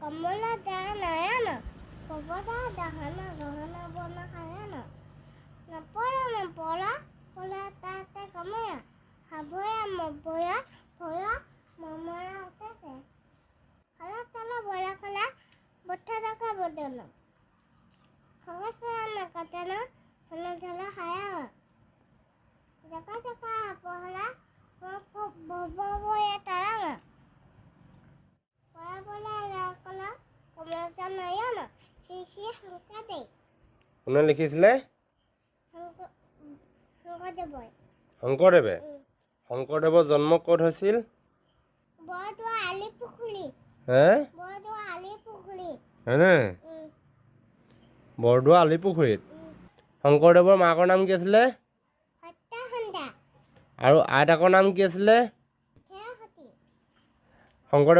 কমলা নয়ন কবদা দাহনা গহনা বনা খায়না নপৰা পলা পলা তাতে কময়া হাবয়া মবয়া ভয়া মমৰা উঠে খালা তালা বৰা খালা বঠা দেখা বদল খগা নাকাতেনা হলা ঝলা খায়া জাকা জাকা পহলা ববয়া তাৰা পলা ৰাকলা কমলা নয়ন শিশি সংকাদে কোনে লিখিছিলে? শংকৰদেৱই। শংকৰদেৱে। শংকৰদেৱৰ জন্ম ক'ত হৈছিল? বৰদোৱা আলিপুখুৰী। হে? বৰদোৱা আলিপুখুৰী। হয়নে? বৰদোৱা আলিপুখুৰীত। শংকৰদেৱৰ মাকৰ নাম কি আছিলে? সত্যাসন্ধা। আৰু আইতাকৰ নাম কি আছিলে? খেৰসতী। শংকৰদেৱ